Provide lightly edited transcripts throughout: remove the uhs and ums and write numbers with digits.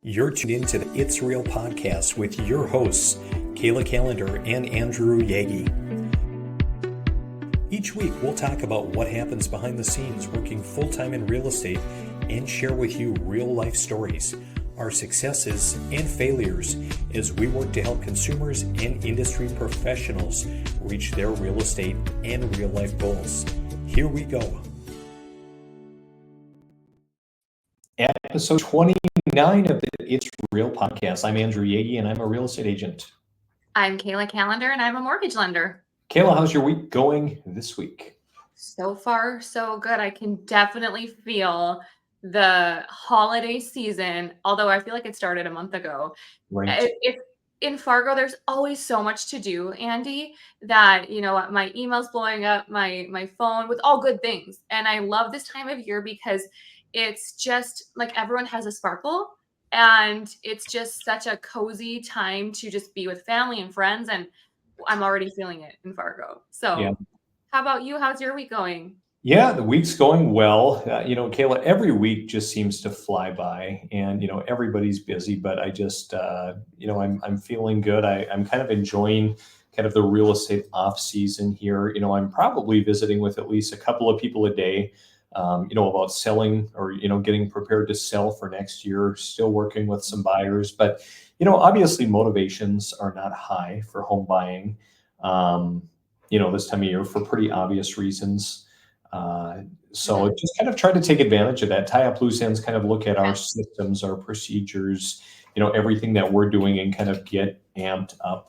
You're tuned into the It's Real podcast with your hosts, Kayla Calendar and Andrew Yagi. Each week, we'll talk about what happens behind the scenes working full-time in real estate and share with you real-life stories, our successes and failures as we work to help consumers and industry professionals reach their real estate and real-life goals. Here we go. Episode 29 of the It's Real podcast. I'm Andrew Yagi, and I'm a real estate agent. I'm Kayla Calendar, and I'm a mortgage lender. Kayla, how's your week going this week? So far, so good. I can definitely feel the holiday season, although I feel like it started a month ago. Right. In Fargo, there's always so much to do, Andy, that, my email's blowing up, my phone with all good things. And I love this time of year because it's just like everyone has a sparkle, and it's just such a cozy time to just be with family and friends. And I'm already feeling it in Fargo. So Yeah. How about you? How's your week going? Yeah, the week's going well. Kayla, every week just seems to fly by, and everybody's busy. But I just, I'm feeling good. I'm kind of enjoying kind of the real estate off season here. I'm probably visiting with at least a couple of people a day. About selling or getting prepared to sell for next year. Still working with some buyers, but obviously motivations are not high for home buying. This time of year for pretty obvious reasons. So just kind of try to take advantage of that, tie up loose ends, kind of look at our systems, our procedures, everything that we're doing and kind of get amped up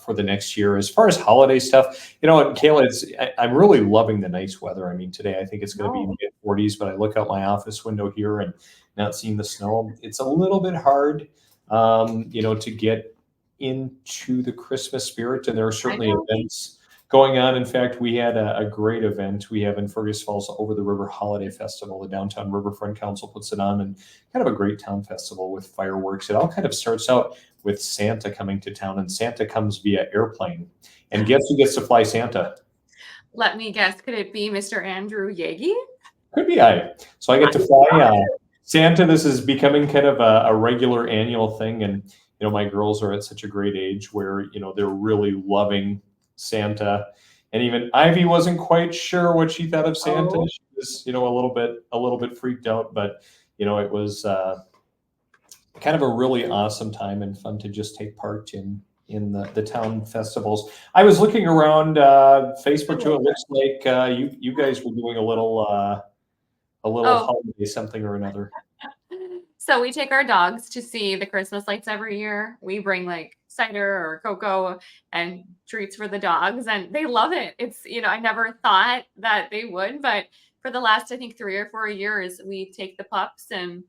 for the next year. As far as holiday stuff, and Kayla, I'm really loving the nice weather. I mean, today I think it's going to be mid 40s, but I look out my office window here and not seeing the snow. It's a little bit hard, to get into the Christmas spirit, and there are certainly events going on. In fact, we had a great event we have in Fergus Falls Over the River Holiday Festival. The Downtown Riverfront Council puts it on, and kind of a great town festival with fireworks. It all kind of starts out with Santa coming to town, and Santa comes via airplane. And guess who gets to fly Santa? Let me guess. Could it be Mr. Andrew Yagi? Could be I. So I get to fly Santa. This is becoming kind of a regular annual thing. And, my girls are at such a great age where, they're really loving Santa. And even Ivy wasn't quite sure what she thought of Santa. Oh. She was, a little bit freaked out, but it was kind of a really awesome time and fun to just take part in the town festivals. I was looking around Facebook too. It looks like you guys were doing a little holiday something or another. So we take our dogs to see the Christmas lights every year. We bring like cider or cocoa and treats for the dogs, and they love it. It's, I never thought that they would, but for the last, I think 3 or 4 years, we take the pups and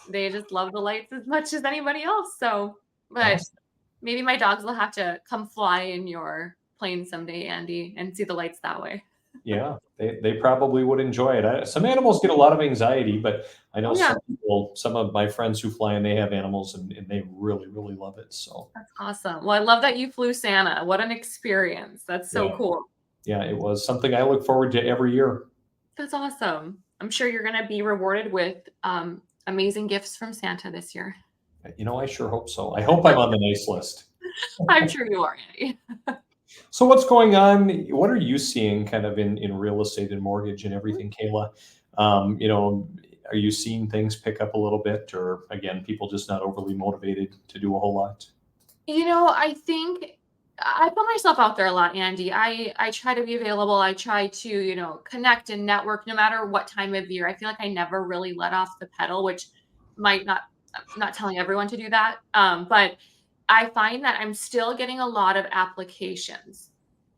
they just love the lights as much as anybody else. So, but maybe my dogs will have to come fly in your plane someday, Andy, and see the lights that way. Yeah, they probably would enjoy it. Some animals get a lot of anxiety, but I know some of my friends who fly and they have animals and they really, really love it. So that's awesome. Well, I love that you flew Santa. What an experience. That's so cool. Yeah, it was something I look forward to every year. That's awesome. I'm sure you're going to be rewarded with amazing gifts from Santa this year. I sure hope so. I hope I'm on the nice list. I'm sure you are, Andy. So what's going on? What are you seeing kind of in real estate and mortgage and everything, Kayla? Are you seeing things pick up a little bit, or again, people just not overly motivated to do a whole lot? I think I put myself out there a lot, Andy. I try to be available. I try to, connect and network no matter what time of year. I feel like I never really let off the pedal, which I'm not telling everyone to do that. But I find that I'm still getting a lot of applications,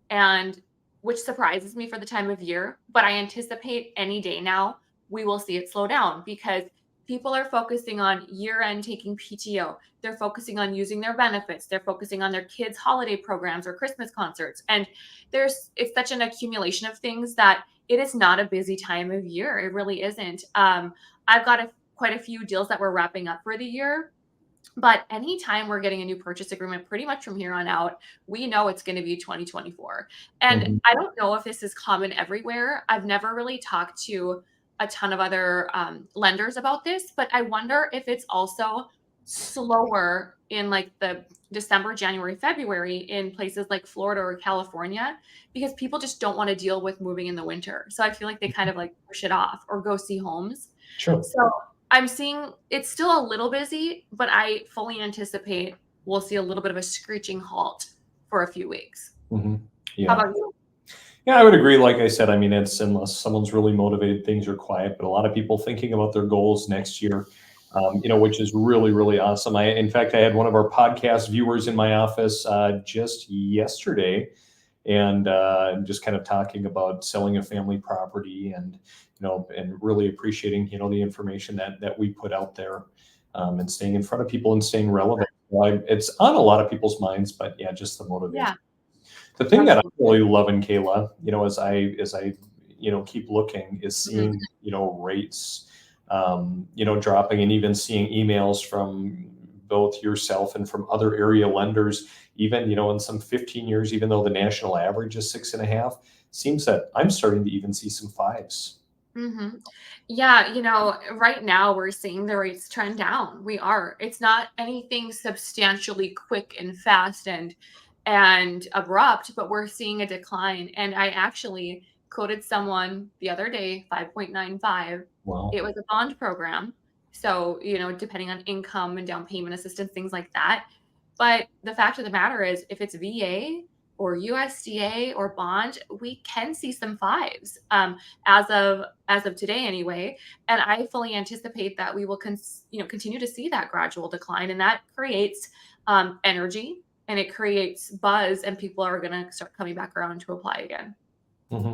and which surprises me for the time of year, but I anticipate any day now we will see it slow down because people are focusing on year-end taking PTO. They're focusing on using their benefits. They're focusing on their kids' holiday programs or Christmas concerts. And it's such an accumulation of things that it is not a busy time of year. It really isn't. I've got quite a few deals that we're wrapping up for the year. But anytime we're getting a new purchase agreement, pretty much from here on out, we know it's going to be 2024. And I don't know if this is common everywhere. I've never really talked to a ton of other lenders about this, but I wonder if it's also slower in like the December, January, February in places like Florida or California because people just don't want to deal with moving in the winter. So I feel like they kind of like push it off or go see homes. Sure. So I'm seeing it's still a little busy, but I fully anticipate we'll see a little bit of a screeching halt for a few weeks. Hmm. How Yeah. about you? Yeah, I would agree. Like I said, I mean, it's unless someone's really motivated, things are quiet. But a lot of people thinking about their goals next year, which is really, really awesome. In fact, I had one of our podcast viewers in my office just yesterday, and just kind of talking about selling a family property, and and really appreciating the information that we put out there, and staying in front of people and staying relevant. It's on a lot of people's minds, but yeah, just the motivation. Yeah, The thing that I'm absolutely. really loving, Kayla, as I keep looking, is Mhm. seeing rates, dropping, and even seeing emails from both yourself and from other area lenders. Even in some 15 years, even though the national average is 6.5, seems that I'm starting to even see some fives. Mhm. Yeah, right now we're seeing the rates trend down. We are. It's not anything substantially quick and fast and abrupt, but we're seeing a decline. And I actually quoted someone the other day, 5.95. It Wow. was a bond program. So, depending on income and down payment assistance, things like that. But the fact of the matter is, if it's VA or USDA or bond, we can see some fives. As of today anyway, and I fully anticipate that we will continue to see that gradual decline, and that creates energy and it creates buzz, and people are going to start coming back around to apply again. Hmm.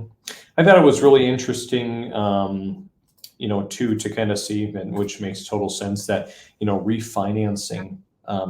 I thought it was really interesting, too, to kind of see, and which makes total sense, that refinancing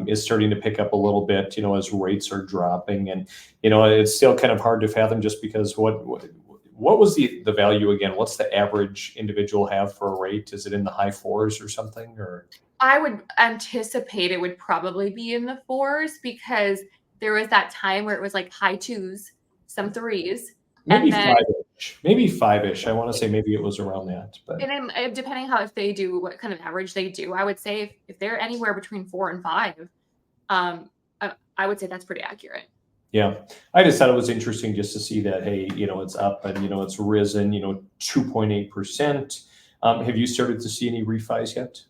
is starting to pick up a little bit, as rates are dropping, and it's still kind of hard to fathom, just because what was the value again? What's the average individual have for a rate? Is it in the high fours or something, or I would anticipate it would probably be in the fours because there was that time where it was like high twos, some threes, maybe and then five-ish? Maybe five-ish. I want to say maybe it was around that, but and then depending how if they do what kind of average they do, I would say if they're anywhere between 4 and 5, I would say that's pretty accurate. yeah, I just thought it was interesting just to see that, hey, it's up, and it's risen, 2.8%. Have you started to see any refis yet?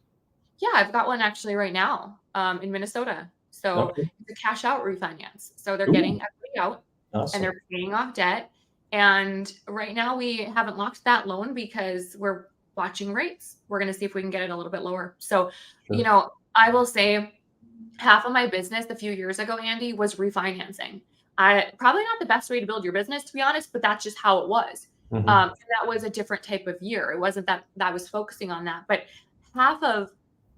Yeah, I've got one actually right now, in Minnesota. So Okay. it's a cash out refinance. So they're getting Ooh, equity out and awesome. they're paying off debt. And right now we haven't locked that loan because we're watching rates. We're going to see if we can get it a little bit lower. So, Sure. I will say half of my business a few years ago, Andy, was refinancing. I probably not the best way to build your business, to be honest, but that's just how it was. Hmm. And that was a different type of year. It wasn't that I was focusing on that, but half of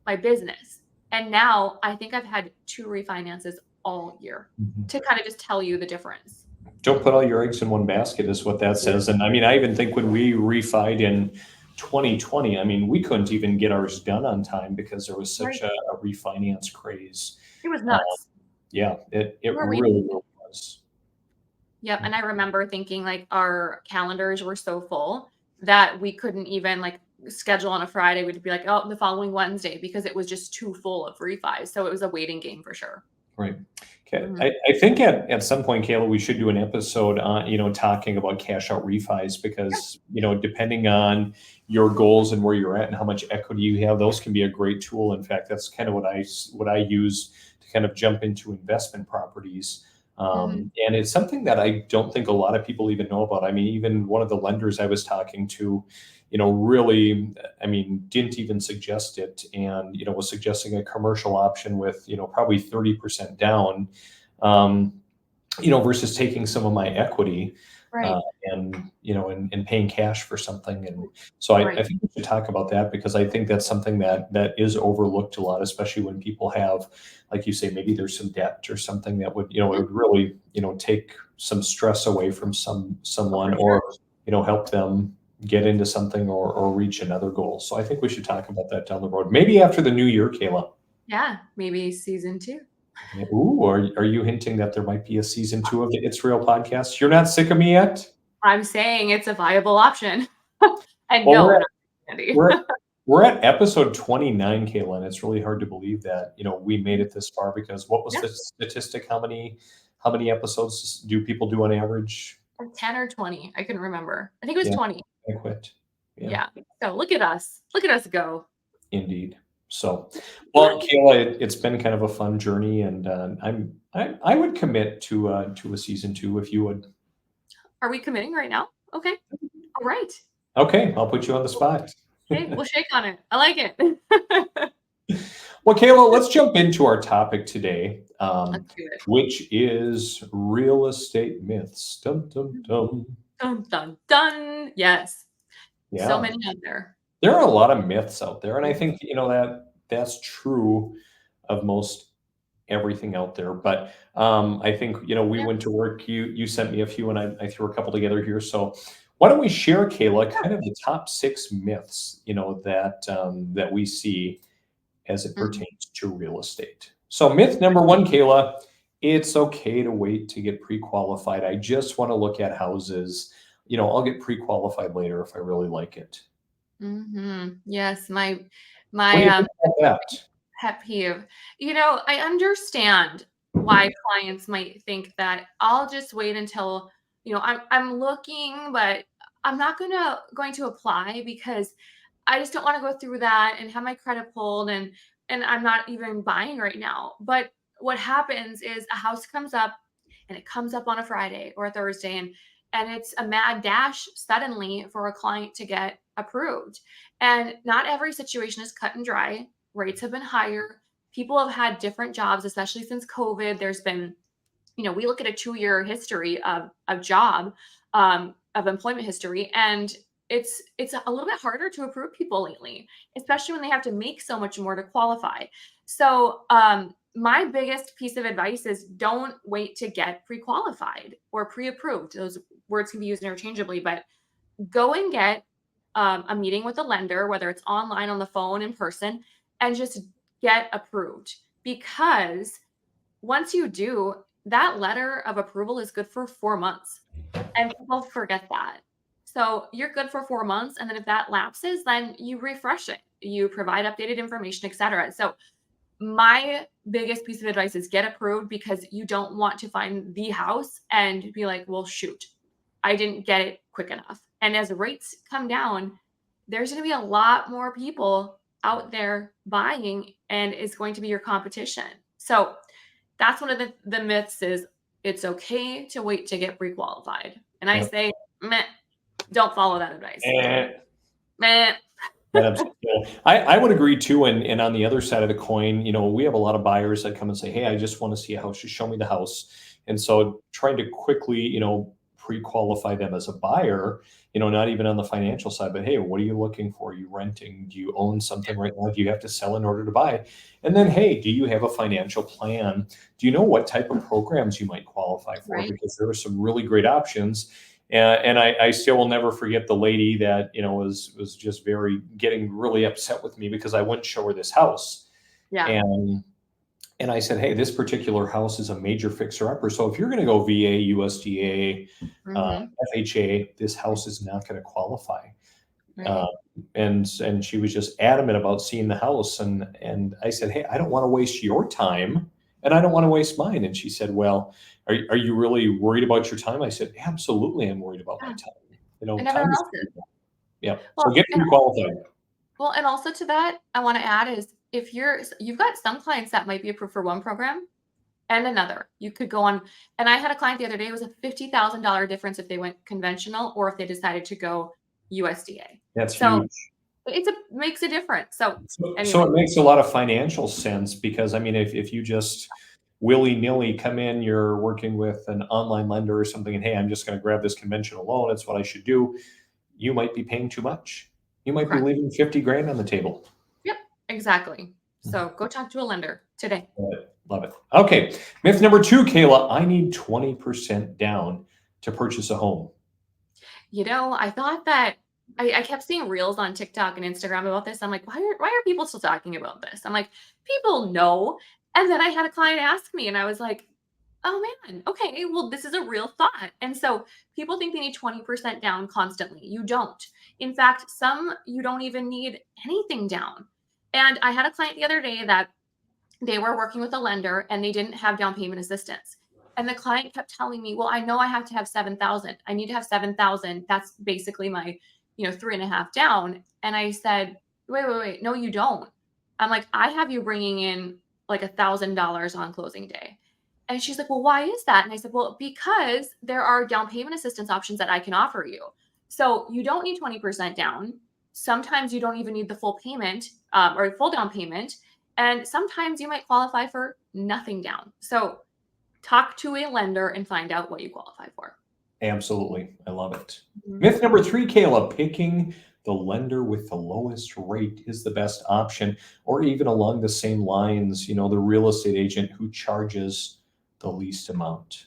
my business, and now I think I've had two refinances all year Hmm. to kind of just tell you the difference. Don't put all your eggs in one basket, is what that says. And I mean, I even think when we refied in 2020, I mean, we couldn't even get ours done on time because there was such Right. a refinance craze. It was Uh, nuts. yeah, it We were really, refinancing. really was. Yep, and I remember thinking, like, our calendars were so full that we couldn't even, like, schedule on a Friday. We'd be like, "Oh, the following Wednesday," because it was just too full of refis, so it was a waiting game for sure. Right. Okay. Mhm. I think at some point, Kayla, we should do an episode on, talking about cash out refis, Yeah, because, depending on your goals and where you're at and how much equity you have, those can be a great tool. In fact, that's kind of what I use to kind of jump into investment properties. mhm, And it's something that I don't think a lot of people even know about. I mean, even one of the lenders I was talking to, really, I mean, didn't even suggest it, and was suggesting a commercial option with probably 30% down, um, versus taking some of my equity, uh, right, and paying cash for something. And so I right, think we should talk about that, because I think that's something that is overlooked a lot, especially when people have, like you say, maybe there's some debt or something that would it mhm, would really take some stress away from oh, someone, for sure. or help them get into something, or reach another goal. So I think we should talk about that down the road, maybe after the new year, Kayla. Yeah, maybe season 2. Ooh, are you hinting that there might be a season two of the It's Real podcast? You're not sick of me yet? I'm saying it's a viable option. And Well, no, we're I'm at not, Andy. we're We're at episode 29, Kayla, and it's really hard to believe that, we made it this far because what was Yeah, the statistic? How many episodes do people do on average? or 10 or 20. I couldn't remember. I think it was Yeah, 20. I quit. Yeah, Yeah. So look at us. Look at us go. indeed. So, Yeah. well, Kayla, it's been kind of a fun journey, and I would commit to a season two if you would. Are we committing right now? Okay. All right. Okay, I'll put you on the spot. Okay. We'll shake on it. I like it. Well, Kayla, let's jump into our topic today, Let's do it. which is real estate myths. Dum, dum, dum. Dun, dun, dun. Yes. So Yeah, many out there. there are a lot of myths out there, and I Mhm. think that's true of most everything out there. But I think we Yeah. went to work. You sent me a few, and I threw a couple together here. So why don't we share, Kayla, kind of the top six myths that we see as it Mhm. pertains to real estate. So, myth number one, Kayla, it's okay to wait to get pre qualified. I just want to look at houses. I'll get pre qualified later if I really like it. Yes, my What do my you think about that? pet peeve. I understand why clients might think that I'll just wait until, I'm looking, but I'm not going to apply because I just don't want to go through that and have my credit pulled and I'm not even buying right now. But what happens is a house comes up and it comes up on a Friday or a Thursday and it's a mad dash suddenly for a client to get approved. And not every situation is cut and dry. Rates have been higher. People have had different jobs, especially since COVID. There's been, we look at a 2-year history of job, of employment history, and it's a little bit harder to approve people lately, especially when they have to make so much more to qualify. So, my biggest piece of advice is don't wait to get pre-qualified or pre-approved. Those words can be used interchangeably, but go and get a meeting with a lender, whether it's online, on the phone, in person, and just get approved. Because once you do, that letter of approval is good for 4 months. And people forget that. So you're good for 4 months. And then if that lapses, then you refresh it. You provide updated information, etc. So my biggest piece of advice is get approved because you don't want to find the house and be like, well, shoot, I didn't get it quick enough. And as rates come down, there's going to be a lot more people out there buying and it's going to be your competition. So that's one of the myths is it's okay to wait to get pre-qualified. And I Yep. say, meh, don't follow that advice. Eh, Meh. I would agree too. And on the other side of the coin, we have a lot of buyers that come and say, "Hey, I just want to see a house. Just show me the house." And so trying to quickly, pre-qualify them as a buyer, not even on the financial side, but hey, what are you looking for? Are you renting? Do you own something right now? Do you have to sell in order to buy? And then, hey, do you have a financial plan? Do you know what type of programs you might qualify for? Right. Because there are some really great options. And I still will never forget the lady that was just very getting really upset with me because I wouldn't show her this house, Yeah. and I said, hey, this particular house is a major fixer upper. So if you're going to go VA, USDA, Hmm. FHA, this house is not going to qualify. Uh, Right. and she was just adamant about seeing the house, and I said, hey, I don't want to waste your time, and I don't want to waste mine. And she said, well, are you really worried about your time? I said, absolutely, I'm worried about my Yeah. time. And Time everyone is else is. yeah. So Well, get and pre-qualified. Well, and also to that, I want to add is if you've got some clients that might be approved for one program and another. You could go on, and I had a client the other day, it was a $50,000 difference if they went conventional or if they decided to go USDA. That's So huge. it's a makes a difference. So So anyway, it makes a lot of financial sense because I mean, if you just willy nilly come in, you're working with an online lender or something, and hey, I'm just going to grab this conventional loan. It's what I should do. You might be paying too much. You might be correct. leaving 50 grand on the table. Yep, exactly. So go talk to a lender today. Love it. Love it. Okay. Myth number two, Kayla, I need 20% down to purchase a home. I thought that I kept seeing reels on TikTok and Instagram about this. I'm like, why are people still talking about this? I'm like, people know. And then I had a client ask me, and I was like, Oh man. Okay. Well, this is a real thought. And so people think they need 20% down constantly. You don't. In fact, some you don't even need anything down. And I had a client the other day that they were working with a lender and they didn't have down payment assistance. And the client kept telling me, well, I know I have to have 7,000. I need to have 7,000. That's basically my, 3.5 down. And I said, wait, wait, wait. No, you don't. I'm like, I have you bringing in like $1,000 on closing day. And she's like, well, why is that? And I said, well, because there are down payment assistance options that I can offer you. So you don't need 20% down. Sometimes you don't even need the full payment or full down payment. And sometimes you might qualify for nothing down. So talk to a lender and find out what you qualify for. Absolutely. I love it. Mhm. Myth number three, Kayla, picking the lender with the lowest rate is the best option, or even along the same lines, the real estate agent who charges the least amount.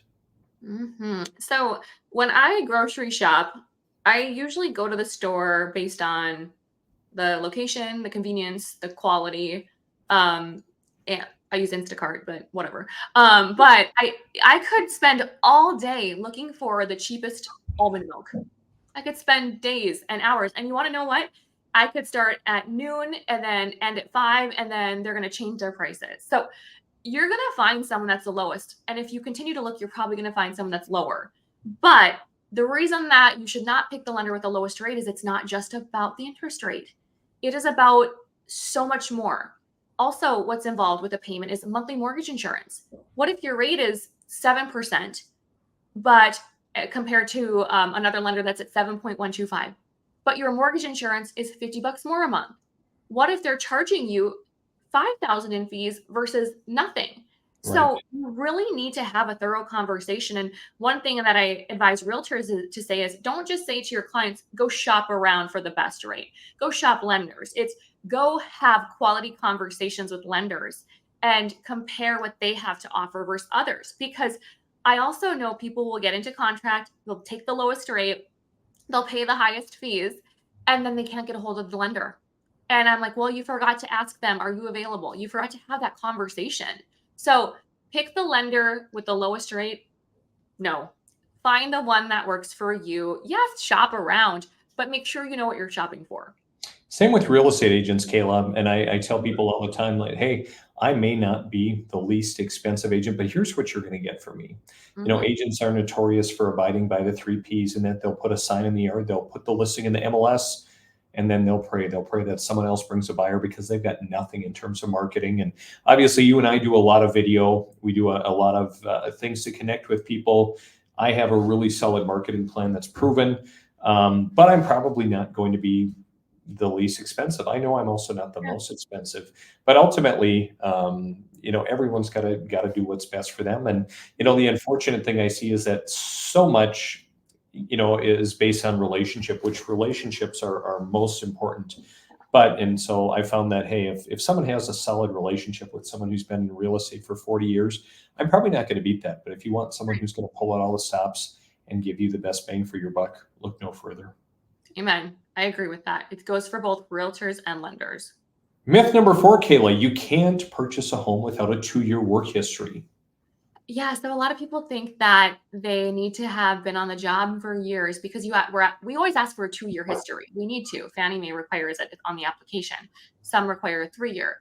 So when I grocery shop, I usually go to the store based on the location, the convenience, the quality. And I use Instacart, but whatever. But I could spend all day looking for the cheapest almond milk. I could spend days and hours. And you want to know what? I could start at noon and then end at 5, and then they're going to change their prices. So you're going to find someone that's the lowest. And if you continue to look, you're probably going to find someone that's lower. But the reason that you should not pick the lender with the lowest rate is it's not just about the interest rate, it is about so much more. Also, what's involved with a payment is monthly mortgage insurance. What if your rate is 7%, but compared to another lender that's at 7.125, but your mortgage insurance is $50 more a month? What if they're charging you 5,000 in fees versus nothing? Right. So you really need to have a thorough conversation. And one thing that I advise realtors to say is don't just say to your clients, go shop around for the best rate. Go shop lenders. It's go have quality conversations with lenders and compare what they have to offer versus others. Because I also know people will get into contract, they'll take the lowest rate, they'll pay the highest fees, and then they can't get a hold of the lender. And I'm like, well, you forgot to ask them, are you available? You forgot to have that conversation. So pick the lender with the lowest rate. No, find the one that works for you. Yes, shop around, but make sure you know what you're shopping for. Same with real estate agents, Caleb. And I tell people all the time, like, hey, I may not be the least expensive agent, but here's what you're going to get from me. Mhm. Agents are notorious for abiding by the three P's, and that they'll put a sign in the yard, they'll put the listing in the MLS, and then they'll pray. They'll pray that someone else brings a buyer because they've got nothing in terms of marketing. And obviously, you and I do a lot of video. We do a lot of things to connect with people. I have a really solid marketing plan that's proven, but I'm probably not going to be the least expensive. I know I'm also not the Yeah. most expensive, but ultimately, everyone's got to do what's best for them. And the unfortunate thing I see is that so much, is based on relationship, which relationships are most important. And so I found that, hey, if someone has a solid relationship with someone who's been in real estate for 40 years, I'm probably not going to beat that. But if you want someone who's going to pull out all the stops and give you the best bang for your buck, look no further. Amen. I agree with that. It goes for both realtors and lenders. Myth number four, Kayla, you can't purchase a home without a 2-year work history. Yeah, so a lot of people think that they need to have been on the job for years because we always ask for a 2-year history. We need to. Fannie Mae requires it on the application. Some require a 3-year.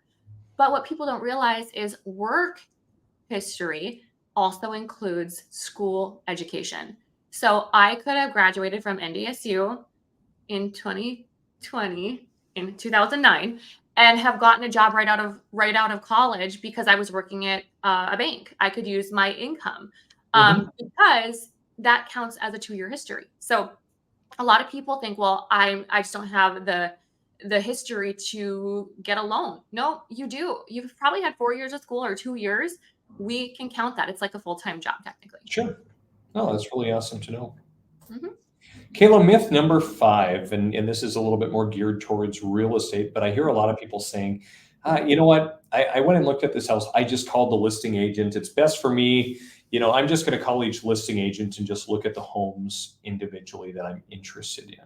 But what people don't realize is work history also includes school education. So I could have graduated from NDSU in 2020 in 2009 and have gotten a job right out of college because I was working at a bank. I could use my income Mhm. because that counts as a 2-year history. So a lot of people think, well, I just don't have the history to get a loan. No, you do. You've probably had 4 years of school or 2 years. We can count that. It's like a full-time job technically. Sure. No, that's really awesome to know. Mhm. Kayla, myth number five, and this is a little bit more geared towards real estate, but I hear a lot of people saying, you know what? I went and looked at this house. I just called the listing agent. It's best for me. I'm just going to call each listing agent and just look at the homes individually that I'm interested in.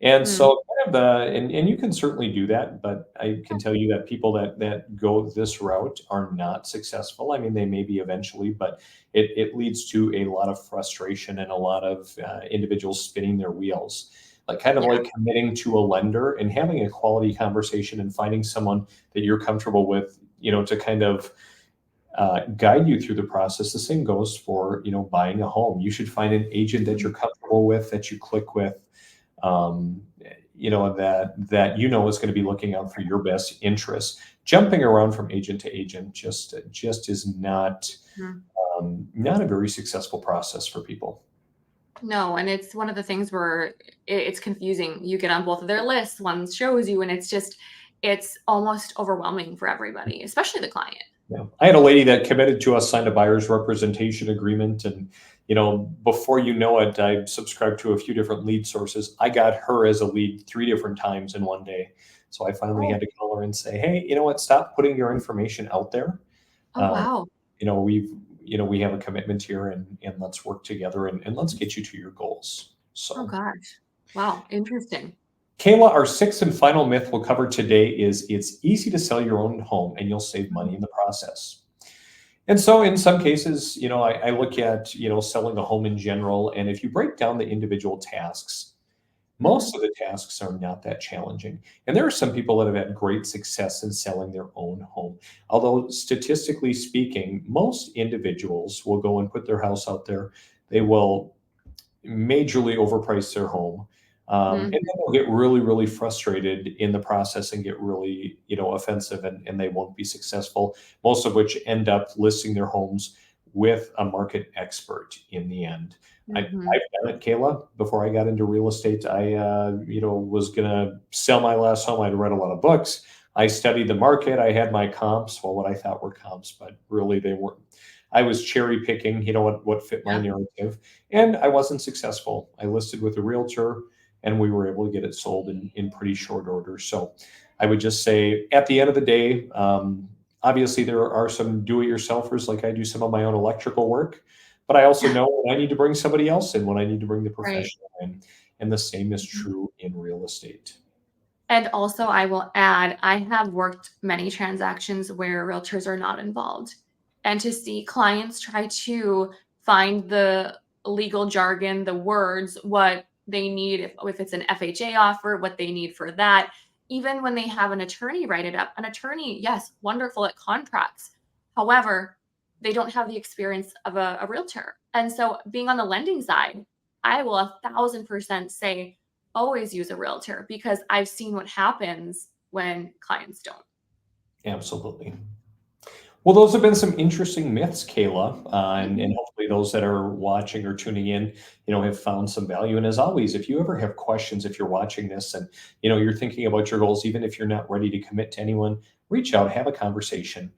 And Mm, so kind of and you can certainly do that, but I can tell you that people that go this route are not successful. I mean, they may be eventually, but it leads to a lot of frustration and a lot of individuals spinning their wheels. Like kind of yeah. like committing to a lender and having a quality conversation and finding someone that you're comfortable with, to kind of guide you through the process. The same goes for buying a home. You should find an agent that Mm, you're comfortable with, that you click with, um, that is going to be looking out for your best interests. Jumping around from agent to agent just is mm. not a very successful process for people. No, and it's one of the things where it's confusing. You get on both of their lists, one shows you, and it's almost overwhelming for everybody, especially the client. Yeah. I had a lady that committed to us, signed a buyer's representation agreement, and before you know it, I subscribed to a few different lead sources. I got her as a lead 3 different times in one day. So I finally Oh, had to call her and say, "Hey, you know what? Stop putting your information out there. oh Um, wow. we have a commitment here, and let's work together, and let's get you to your goals." Oh So, gosh. Wow, interesting. Kayla, our sixth and final myth we'll cover today is it's easy to sell your own home and you'll save Mhm, money in the process. And so in some cases, I look at, selling a home in general, and if you break down the individual tasks, mhm, most of the tasks are not that challenging. And there are some people that have had great success in selling their own home. Although statistically speaking, most individuals will go and put their house out there. They will majorly overprice their home. And then mhm, they'll get really, really frustrated in the process and get really, offensive, and they won't be successful, most of which end up listing their homes with a market expert in the end. I've mhm. done it, Kayla. Before I got into real estate, I, was going to sell my last home. I'd read a lot of books. I studied the market. I had my comps, well, what I thought were comps, but really they weren't. I was cherry picking, what fit my Yeah, narrative, and I wasn't successful. I listed with a realtor, and we were able to get it sold in pretty short order. So I would just say at the end of the day, obviously there are some do-it-yourselfers, like I do some of my own electrical work, but I also know when I need to bring somebody else in, when I need to bring the right. professional in, and the same is Mhm. true in real estate. And also, I will add, I have worked many transactions where realtors are not involved. And to see clients try to find the legal jargon, the words, what they need, if it's an FHA offer, what they need for that. Even when they have an attorney write it up, an attorney, yes, wonderful at contracts. However, they don't have the experience of a realtor. And so, being on the lending side, I will 1,000% say always use a realtor because I've seen what happens when clients don't. Absolutely. Well, those have been some interesting myths, Kayla, and Mhm. hopefully those that are watching or tuning in, have found some value. And as always, if you ever have questions, if you're watching this and you're thinking about your goals, even if you're not ready to commit to anyone, reach out, have a conversation.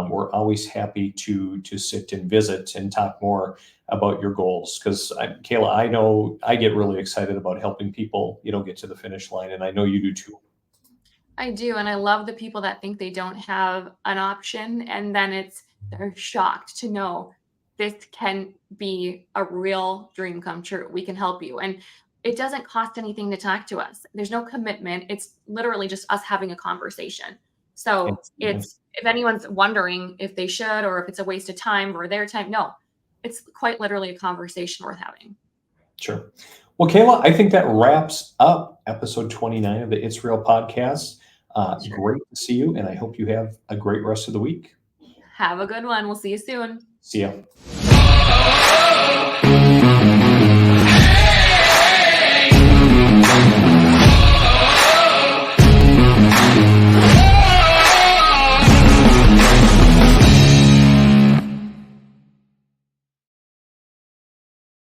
We're always happy to sit and visit and talk more about your goals. Because Kayla, I know I get really excited about helping people, get to the finish line, and I know you do too. I do, and I love the people that think they don't have an option, and then they're shocked to know this can be a real dream come true. We can help you, and it doesn't cost anything to talk to us. There's no commitment. It's literally just us having a conversation. So Absolutely. it's if anyone's wondering if they should or if it's a waste of time or their time, no, it's quite literally a conversation worth having. Sure. Well, Kayla, I think that wraps up episode 29 of the It's Real podcast. Sure. Great to see you, and I hope you have a great rest of the week. Have a good one. We'll see you soon. See ya.